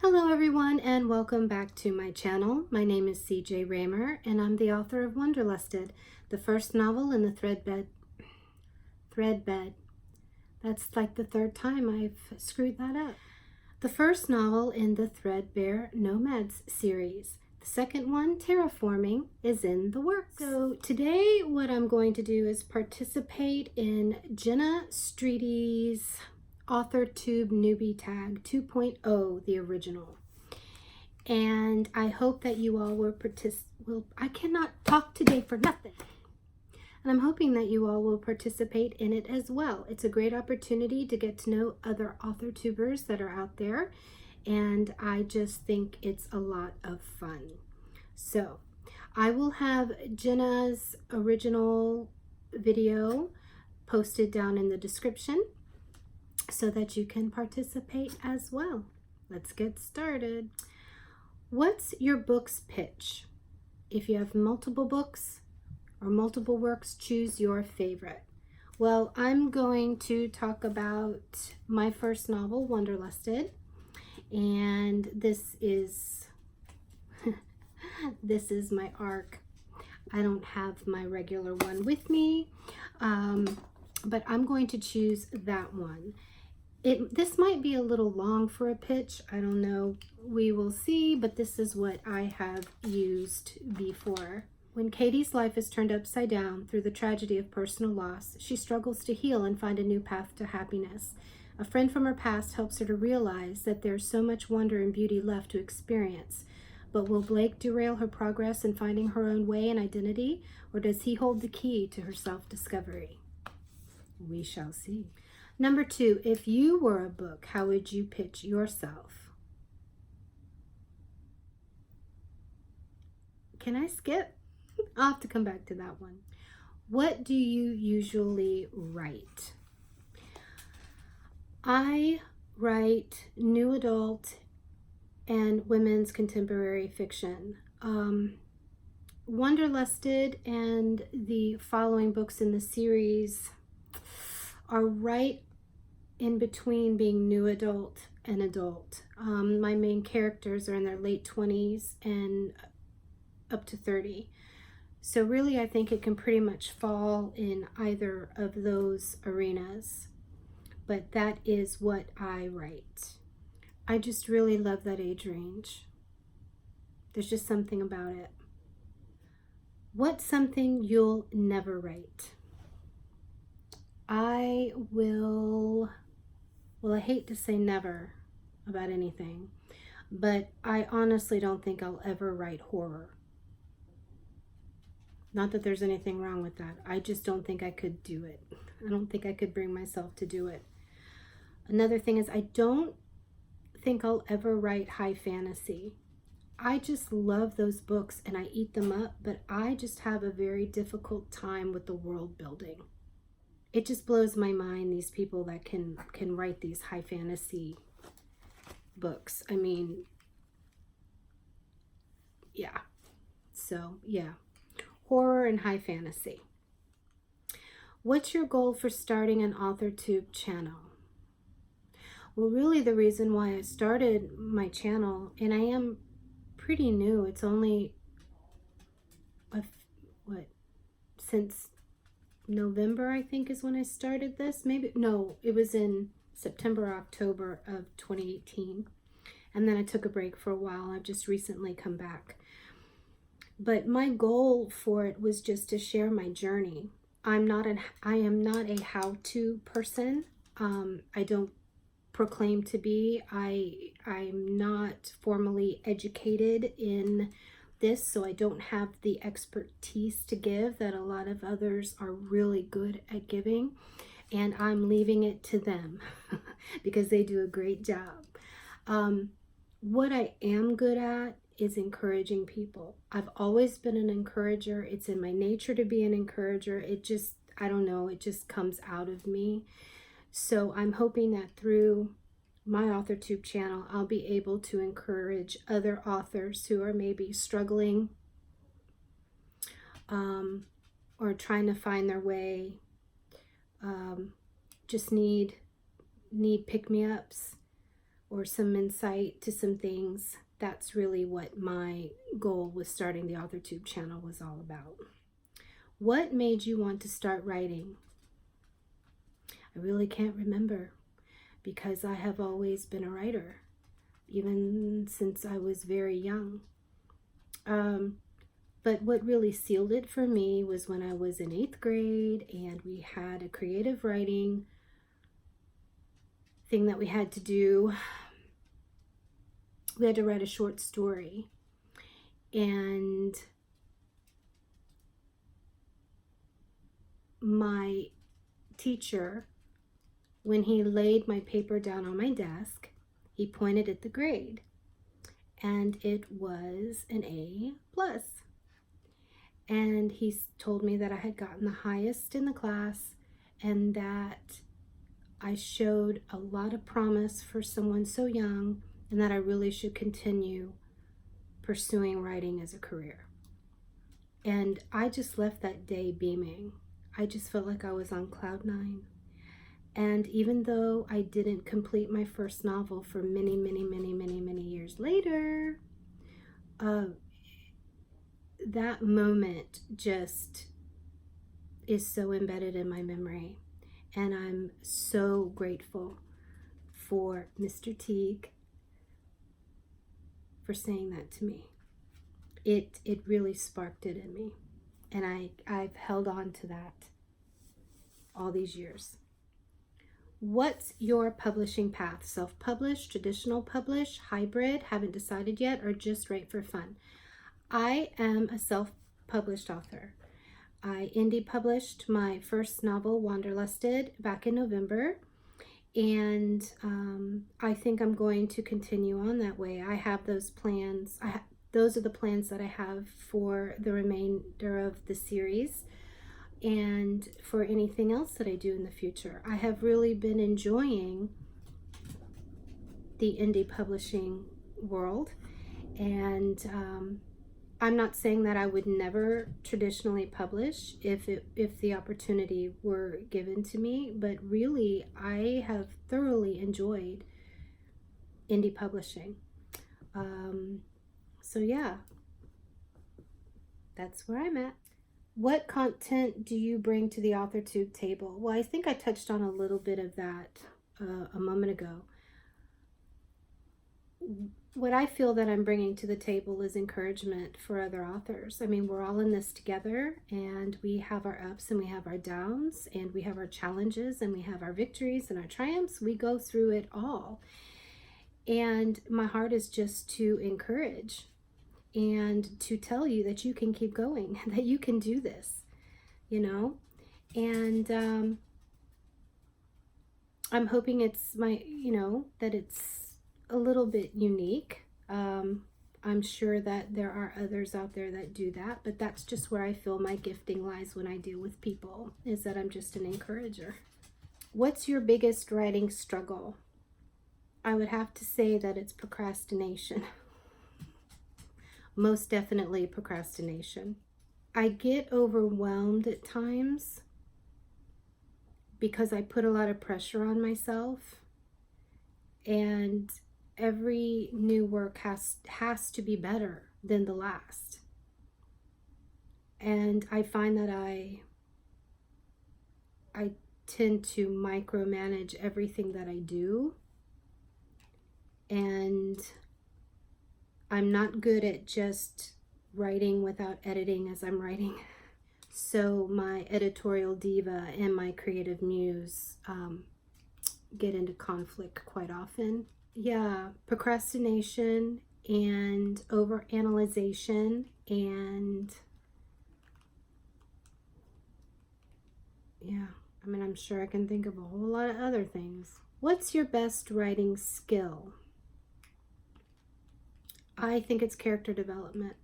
Hello everyone and welcome back to my channel. My name is CJ Raymer and I'm the author of Wanderlusted, the first novel in the Threadbed. That's like the third time I've screwed that up. The first novel in the Threadbare Nomads series. The second one, Terraforming, is in the works. So today what I'm going to do is participate in Jenna Streety's AuthorTube Newbie Tag 2.0, the original. And I hope that you all will I cannot talk today for nothing. And I'm hoping that you all will participate in it as well. It's a great opportunity to get to know other AuthorTubers that are out there. And I just think it's a lot of fun. So I will have Jenna's original video posted down in the description so that you can participate as well. Let's get started. What's your book's pitch? If you have multiple books or multiple works, choose your favorite. Well, I'm going to talk about my first novel, Wanderlusted, and this is this is my arc. I don't have my regular one with me, but I'm going to choose that one. This might be a little long for a pitch. I don't know. We will see, but this is what I have used before. When Katie's life is turned upside down through the tragedy of personal loss, she struggles to heal and find a new path to happiness. A friend from her past helps her to realize that there's so much wonder and beauty left to experience. But will Blake derail her progress in finding her own way and identity, or does he hold the key to her self-discovery? We shall see. Number 2, if you were a book, how would you pitch yourself? Can I skip? I'll have to come back to that one. What do you usually write? I write new adult and women's contemporary fiction. Wanderlusted and the following books in the series are right in between being new adult and adult. My main characters are in their late 20s and up to 30. So really, I think it can pretty much fall in either of those arenas. But that is what I write. I just really love that age range. There's just something about it. What's something you'll never write? I hate to say never about anything, but I honestly don't think I'll ever write horror. Not that there's anything wrong with that. I just don't think I could do it. I don't think I could bring myself to do it. Another thing is I don't think I'll ever write high fantasy. I just love those books and I eat them up, but I just have a very difficult time with the world building. It just blows my mind, these people that can write these high fantasy books. I mean, yeah. So, yeah. Horror and high fantasy. What's your goal for starting an AuthorTube channel? Well, really the reason why I started my channel, and I am pretty new, it's only, since November, I think, is when I started this. Maybe, no, it was in September, October of 2018. And then I took a break for a while. I've just recently come back. But my goal for it was just to share my journey. I am not a how-to person. I don't proclaim to be. I'm not formally educated in this, so I don't have the expertise to give that a lot of others are really good at giving, and I'm leaving it to them because they do a great job. What I am good at is encouraging people. I've always been an encourager. It's in my nature to be an encourager. It just, I don't know, it just comes out of me. So I'm hoping that through my AuthorTube channel, I'll be able to encourage other authors who are maybe struggling or trying to find their way, just need pick-me-ups, or some insight to some things. That's really what my goal with starting the AuthorTube channel was all about. What made you want to start writing? I really can't remember, because I have always been a writer, even since I was very young. But what really sealed it for me was when I was in 8th grade and we had a creative writing thing that we had to do. We had to write a short story, and my teacher, when he laid my paper down on my desk, he pointed at the grade, and it was an A+. And he told me that I had gotten the highest in the class and that I showed a lot of promise for someone so young, and that I really should continue pursuing writing as a career. And I just left that day beaming. I just felt like I was on cloud 9. And even though I didn't complete my first novel for many years later, that moment just is so embedded in my memory. And I'm so grateful for Mr. Teague for saying that to me. It really sparked it in me. And I've held on to that all these years. What's your publishing path? Self-publish, traditional publish, hybrid, haven't decided yet, or just write for fun? I am a self-published author. I indie published my first novel, Wanderlusted, back in November, and I think I'm going to continue on that way. I have those plans. Those are the plans that I have for the remainder of the series and for anything else that I do in the future. I have really been enjoying the indie publishing world, and I'm not saying that I would never traditionally publish if the opportunity were given to me, but really I have thoroughly enjoyed indie publishing. So yeah, that's where I'm at. What content do you bring to the AuthorTube table? Well, I think I touched on a little bit of that a moment ago. What I feel that I'm bringing to the table is encouragement for other authors. I mean, we're all in this together, and we have our ups and we have our downs, and we have our challenges and we have our victories and our triumphs. We go through it all. And my heart is just to encourage and to tell you that you can keep going, that you can do this, you know. And I'm hoping it's that it's a little bit unique. I'm sure that there are others out there that do that, but that's just where I feel my gifting lies when I deal with people, is that I'm just an encourager. What's your biggest writing struggle? I would have to say that it's procrastination. Most definitely procrastination. I get overwhelmed at times because I put a lot of pressure on myself, and every new work has to be better than the last. And I find that I tend to micromanage everything that I do, and I'm not good at just writing without editing as I'm writing. So my editorial diva and my creative muse get into conflict quite often. Yeah, procrastination and overanalyzation, and yeah, I mean, I'm sure I can think of a whole lot of other things. What's your best writing skill? I think it's character development.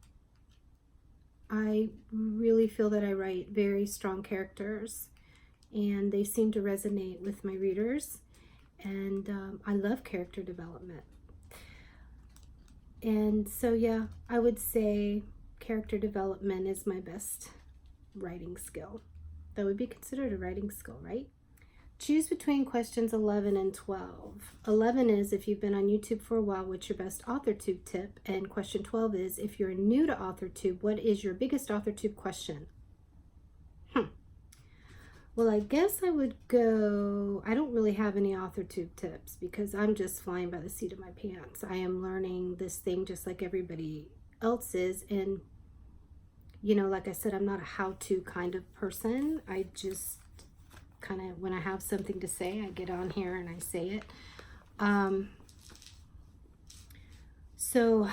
I really feel that I write very strong characters, and they seem to resonate with my readers. And I love character development. And so, yeah, I would say character development is my best writing skill. That would be considered a writing skill, right? Choose between questions 11 and 12. 11 is, if you've been on YouTube for a while, what's your best AuthorTube tip? And question 12 is, if you're new to AuthorTube, what is your biggest AuthorTube question? Well, I guess I would go, I don't really have any AuthorTube tips because I'm just flying by the seat of my pants. I am learning this thing just like everybody else is. And, you know, like I said, I'm not a how-to kind of person. I just kind of, when I have something to say, I get on here and I say it. So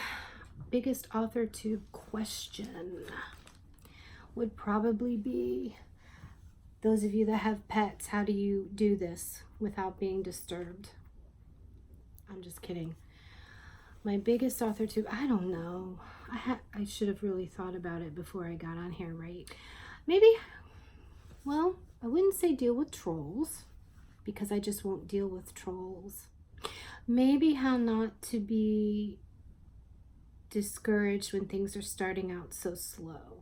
biggest AuthorTube question would probably be, those of you that have pets, how do you do this without being disturbed? I'm just kidding. My biggest AuthorTube, I don't know. I should have really thought about it before I got on here, right? Maybe, well, I wouldn't say deal with trolls because I just won't deal with trolls. Maybe how not to be discouraged when things are starting out so slow.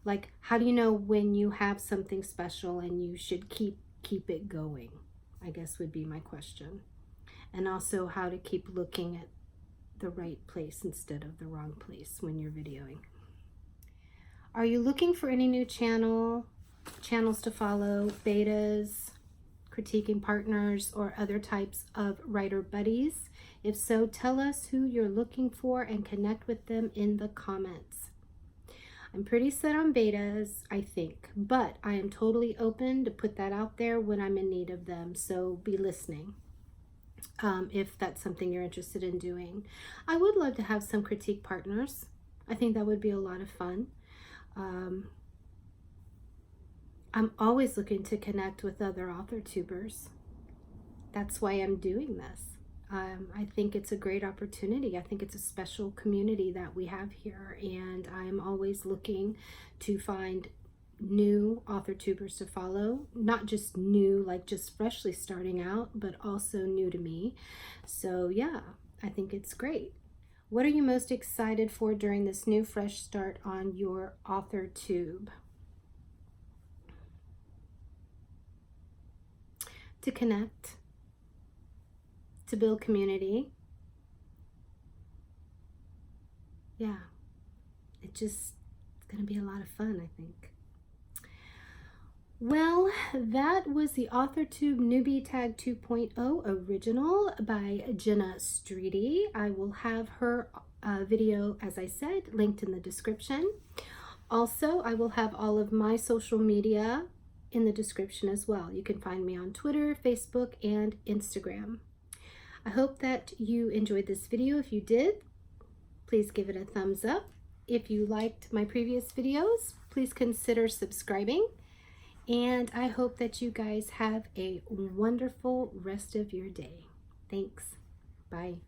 Like, how do you know when you have something special and you should keep it going? I guess would be my question. And also how to keep looking at the right place instead of the wrong place when you're videoing. Are you looking for any new channels to follow, betas, critiquing partners, or other types of writer buddies? If so, tell us who you're looking for and connect with them in the comments. I'm pretty set on betas, I think, but I am totally open to put that out there when I'm in need of them, so be listening if that's something you're interested in doing. I would love to have some critique partners. I think that would be a lot of fun. I'm always looking to connect with other AuthorTubers. That's why I'm doing this. I think it's a great opportunity. I think it's a special community that we have here, and I'm always looking to find new AuthorTubers to follow. Not just new, like just freshly starting out, but also new to me. So yeah, I think it's great. What are you most excited for during this new fresh start on your AuthorTube? To connect, to build community. Yeah, it's gonna be a lot of fun, I think. Well, that was the AuthorTube Newbie Tag 2.0 original by Jenna Streety. I will have her video, as I said, linked in the description. Also, I will have all of my social media in the description as well. You can find me on Twitter, Facebook, and Instagram. I hope that you enjoyed this video. If you did, please give it a thumbs up. If you liked my previous videos, please consider subscribing. And I hope that you guys have a wonderful rest of your day. Thanks. Bye.